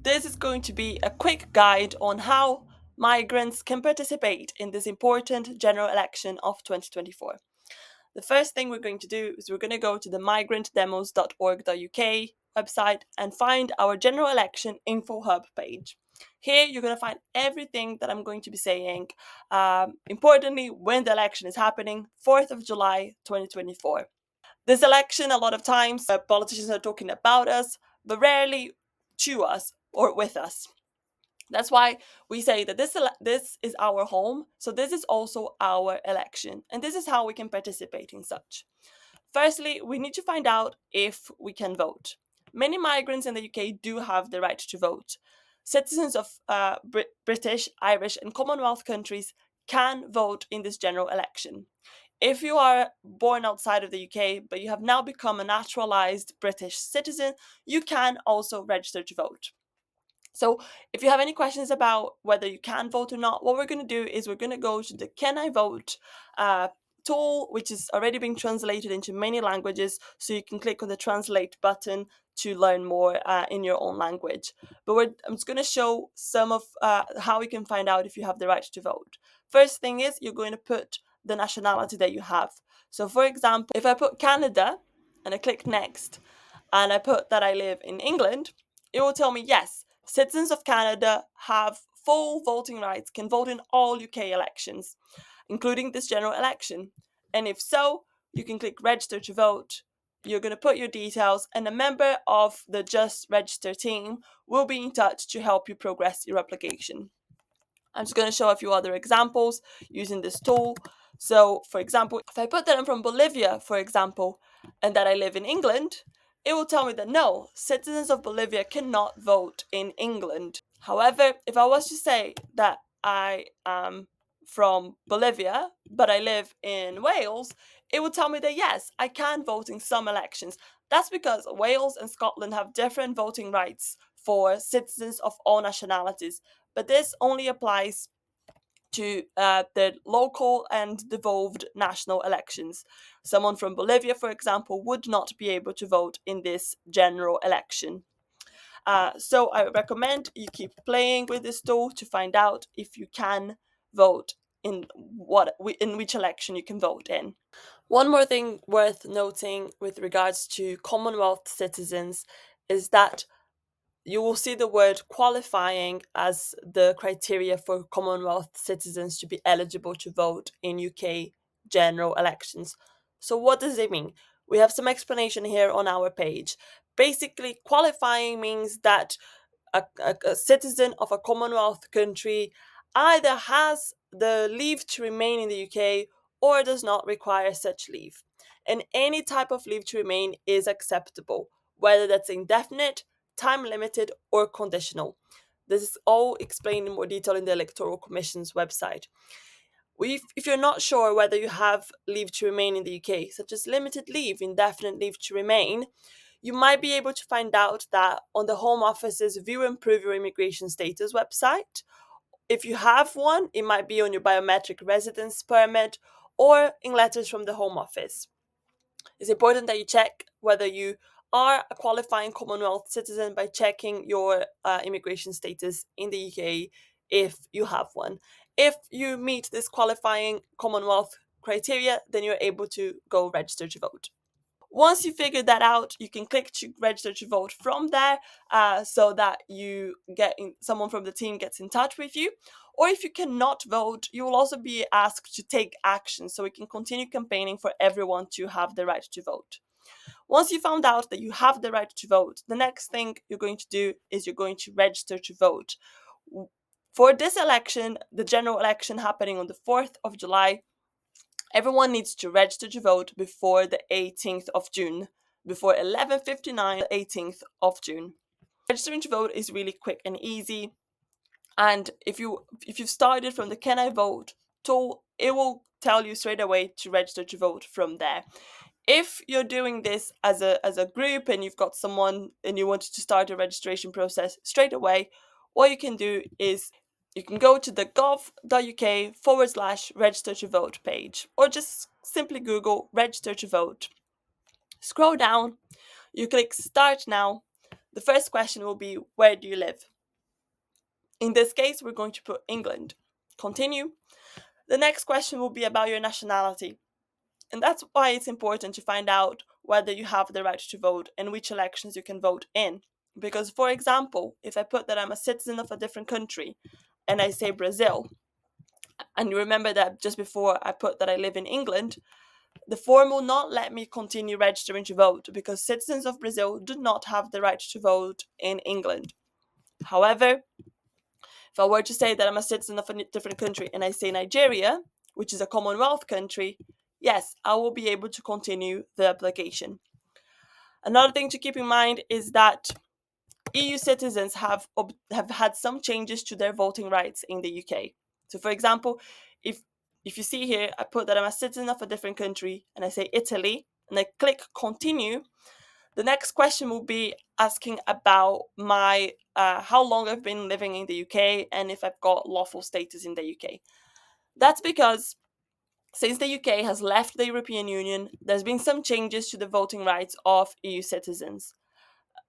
This is going to be a quick guide on how migrants can participate in this important general election of 2024. The first thing we're going to do is we're going to go to the migrantdemos.org.uk website and find our general election info hub page. Here you're going to find everything that I'm going to be saying. Importantly, when the election is happening, 4th of July 2024. This election, a lot of times, politicians are talking about us, but rarely to us or with us. That's why we say that this is our home, so this is also our election, and this is how we can participate in such. Firstly, we need to find out if we can vote. Many migrants in the UK do have the right to vote. Citizens of British, Irish, and Commonwealth countries can vote in this general election. If you are born outside of the UK but you have now become a naturalized British citizen, you can also register to vote. So, if you have any questions about whether you can vote or not, what we're going to do is we're going to go to the Can I Vote tool, which is already being translated into many languages. So, you can click on the translate button to learn more in your own language. But I'm just going to show some of how you can find out if you have the right to vote. First thing is you're going to put the nationality that you have. So, for example, if I put Canada and I click next and I put that I live in England, it will tell me yes, citizens of Canada have full voting rights, can vote in all UK elections, including this general election. And if so, you can click register to vote. You're going to put your details, and a member of the Just Register team will be in touch to help you progress your application. I'm just going to show a few other examples using this tool. So, for example, if I put that I'm from Bolivia, for example, and that I live in England, it will tell me that no, citizens of Bolivia cannot vote in England. However, if I was to say that I am from Bolivia, but I live in Wales, it would tell me that yes, I can vote in some elections. That's because Wales and Scotland have different voting rights for citizens of all nationalities, but this only applies to the local and devolved national elections. Someone from Bolivia, for example, would not be able to vote in this general election. So I recommend you keep playing with this tool to find out if you can vote in which election you can vote in. One more thing worth noting with regards to Commonwealth citizens is that you will see the word qualifying as the criteria for Commonwealth citizens to be eligible to vote in UK general elections. So, what does it mean? We have some explanation here on our page. Basically, qualifying means that a citizen of a Commonwealth country either has the leave to remain in the UK or does not require such leave. And any type of leave to remain is acceptable, whether that's indefinite, time limited, or conditional. This is all explained in more detail in the Electoral Commission's website. If you're not sure whether you have leave to remain in the UK, such as limited leave, indefinite leave to remain, you might be able to find out that on the Home Office's View and Prove Your Immigration Status website. If you have one, it might be on your biometric residence permit or in letters from the Home Office. It's important that you check whether you are a qualifying Commonwealth citizen by checking your immigration status in the UK if you have one. If you meet this qualifying Commonwealth criteria, then you're able to go register to vote. Once you figure that out, you can click to register to vote from there, so that someone from the team gets in touch with you. Or if you cannot vote, you will also be asked to take action so we can continue campaigning for everyone to have the right to vote. Once you found out that you have the right to vote, the next thing you're going to do is you're going to register to vote. For this election, the general election happening on the 4th of July, everyone needs to register to vote before the 18th of June, before 11:59, the 18th of June. Registering to vote is really quick and easy, and if you've started from the Can I Vote tool, it will tell you straight away to register to vote from there. If you're doing this as a group and you've got someone and you want to start a registration process straight away, what you can do is you can go to the gov.uk/register to vote page, or just simply Google register to vote. Scroll down, you click start now. The first question will be, where do you live? In this case, we're going to put England. Continue. The next question will be about your nationality. And that's why it's important to find out whether you have the right to vote and which elections you can vote in. Because, for example, if I put that I'm a citizen of a different country and I say Brazil, and you remember that just before I put that I live in England, the form will not let me continue registering to vote because citizens of Brazil do not have the right to vote in England. However, if I were to say that I'm a citizen of a different country and I say Nigeria, which is a Commonwealth country, yes, I will be able to continue the application. Another thing to keep in mind is that EU citizens have had some changes to their voting rights in the UK. So, for example, if if you see here, I put that I'm a citizen of a different country and I say Italy and I click continue, the next question will be asking about my how long I've been living in the UK and if I've got lawful status in the UK. That's because since the UK has left the European Union, there's been some changes to the voting rights of EU citizens.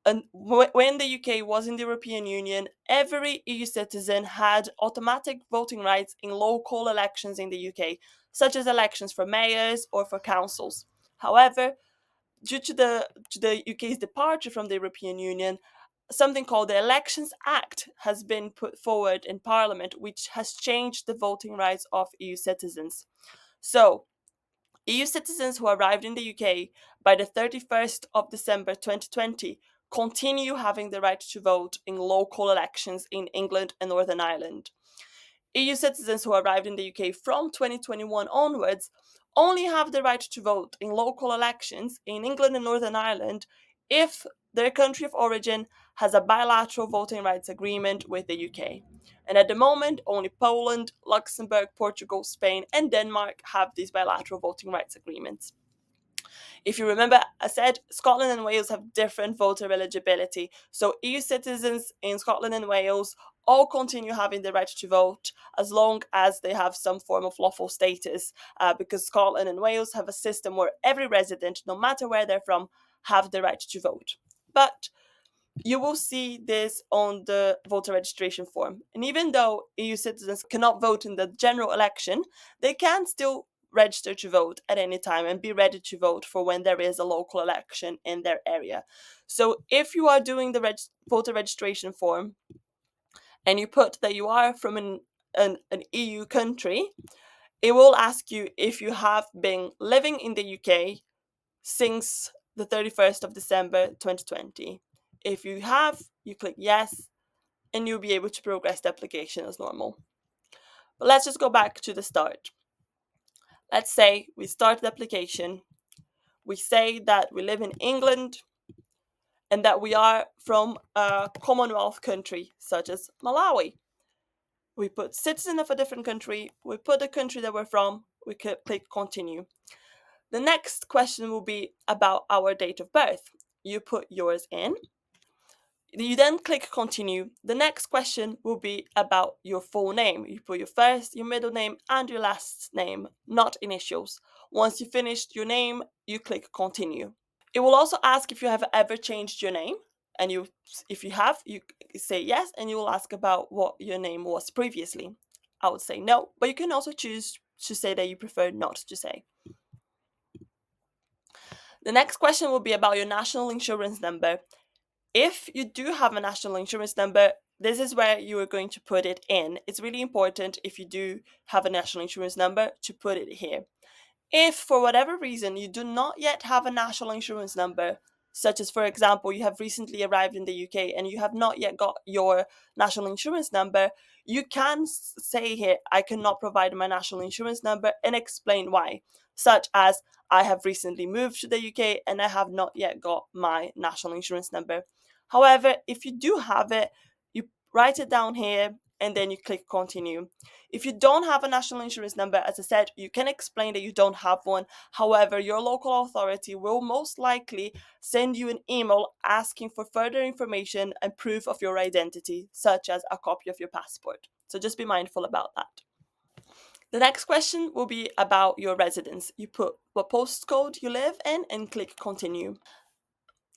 And when the UK was in the European Union, every EU citizen had automatic voting rights in local elections in the UK, such as elections for mayors or for councils. However, due to the UK's departure from the European Union, something called the Elections Act has been put forward in Parliament, which has changed the voting rights of EU citizens. So, EU citizens who arrived in the UK by the 31st of December 2020 continue having the right to vote in local elections in England and Northern Ireland. EU citizens who arrived in the UK from 2021 onwards only have the right to vote in local elections in England and Northern Ireland if their country of origin has a bilateral voting rights agreement with the UK. And at the moment, only Poland, Luxembourg, Portugal, Spain, and Denmark have these bilateral voting rights agreements. If you remember, I said Scotland and Wales have different voter eligibility. So EU citizens in Scotland and Wales all continue having the right to vote as long as they have some form of lawful status, because Scotland and Wales have a system where every resident, no matter where they're from, have the right to vote. But you will see this on the voter registration form. And even though EU citizens cannot vote in the general election, they can still register to vote at any time and be ready to vote for when there is a local election in their area. So if you are doing the voter registration form and you put that you are from an EU country, it will ask you if you have been living in the UK since the 31st of December 2020. If you have, you click yes, and you'll be able to progress the application as normal. But let's just go back to the start. Let's say we start the application. We say that we live in England and that we are from a Commonwealth country, such as Malawi. We put citizen of a different country, we put the country that we're from, we click continue. The next question will be about our date of birth. You put yours in. You then click continue. The next question will be about your full name. You put your first, your middle name, and your last name, not initials. Once you finished your name, you click continue. It will also ask if you have ever changed your name, and if you have, you say yes, and you will ask about what your name was previously. I would say no, but you can also choose to say that you prefer not to say. The next question will be about your national insurance number. If you do have a national insurance number, this is where you are going to put it in. It's really important if you do have a national insurance number to put it here. If for whatever reason you do not yet have a national insurance number, such as for example, you have recently arrived in the UK and you have not yet got your national insurance number, you can say here, I cannot provide my national insurance number and explain why, such as I have recently moved to the UK and I have not yet got my national insurance number. However, if you do have it, you write it down here and then you click continue. If you don't have a national insurance number, as I said, you can explain that you don't have one. However, your local authority will most likely send you an email asking for further information and proof of your identity, such as a copy of your passport. So just be mindful about that. The next question will be about your residence. You put what postcode you live in and click continue.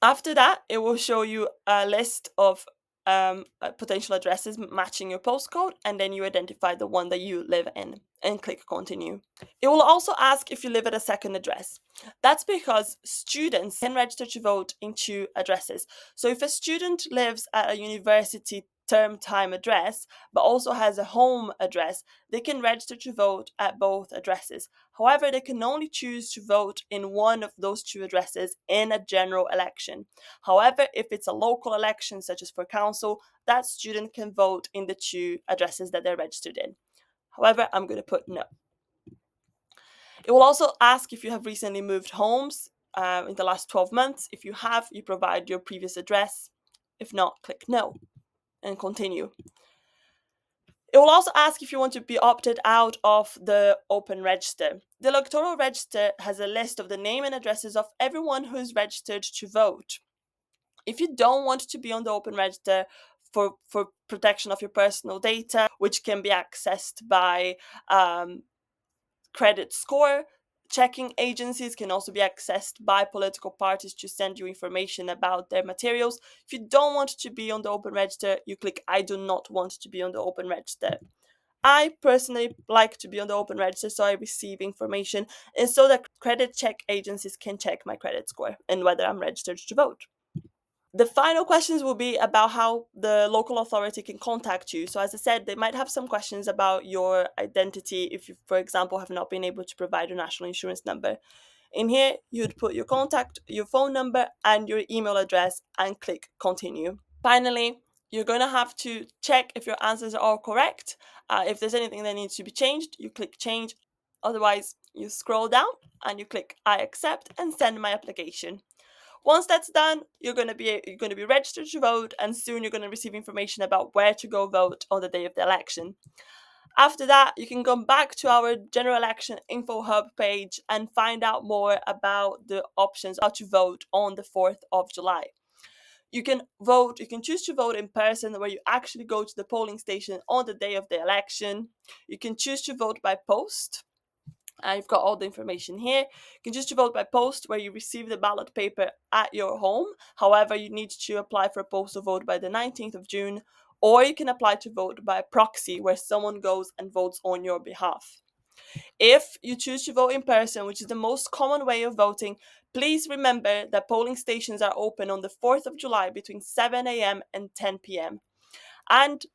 After that, it will show you a list of potential addresses matching your postcode, and then you identify the one that you live in and click continue. It will also ask if you live at a second address. That's because students can register to vote in two addresses. So if a student lives at a university term time address but also has a home address, they can register to vote at both addresses. However, they can only choose to vote in one of those two addresses in a general election. However, if it's a local election, such as for council, that student can vote in the two addresses that they're registered in. However, I'm going to put no. It will also ask if you have recently moved homes in the last 12 months. If you have, you provide your previous address. If not, click no and continue. It will also ask if you want to be opted out of the open register. The electoral register has a list of the name and addresses of everyone who is registered to vote. If you don't want to be on the open register for protection of your personal data, which can be accessed by credit score, checking agencies can also be accessed by political parties to send you information about their materials. If you don't want to be on the open register, you click I do not want to be on the open register. I personally like to be on the open register so I receive information and so that credit check agencies can check my credit score and whether I'm registered to vote. The final questions will be about how the local authority can contact you. So, as I said, they might have some questions about your identity if you, for example, have not been able to provide your national insurance number. In here, you'd put your contact, your phone number, and your email address and click continue. Finally, you're going to have to check if your answers are all correct. If there's anything that needs to be changed, you click change. Otherwise, you scroll down and you click I accept and send my application. Once that's done, you're going to be registered to vote, and soon you're going to receive information about where to go vote on the day of the election. After that, you can come back to our general election info hub page and find out more about the options how to vote on the 4th of July. You can choose to vote in person where you actually go to the polling station on the day of the election. You can choose to vote by post. I've got all the information here. You can choose to vote by post where you receive the ballot paper at your home. However, you need to apply for a postal vote by the 19th of June, or you can apply to vote by proxy where someone goes and votes on your behalf. If you choose to vote in person, which is the most common way of voting, please remember that polling stations are open on the 4th of July between 7 a.m. and 10 p.m. And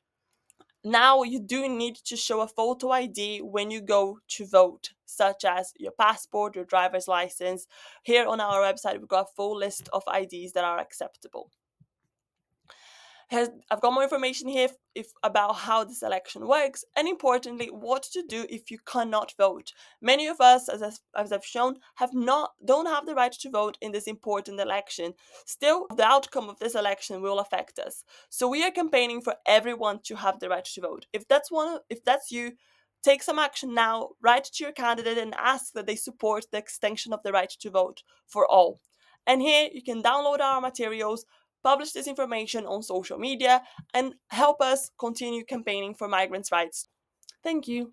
now you do need to show a photo ID when you go to vote, such as your passport, your driver's license. Here on our website, we've got a full list of IDs that are acceptable. I've got more information here about how this election works, and importantly, what to do if you cannot vote. Many of us, as I've shown, don't have the right to vote in this important election. Still, the outcome of this election will affect us. So we are campaigning for everyone to have the right to vote. If that's you, take some action now. Write to your candidate and ask that they support the extension of the right to vote for all. And here you can download our materials, publish this information on social media, and help us continue campaigning for migrants' rights. Thank you.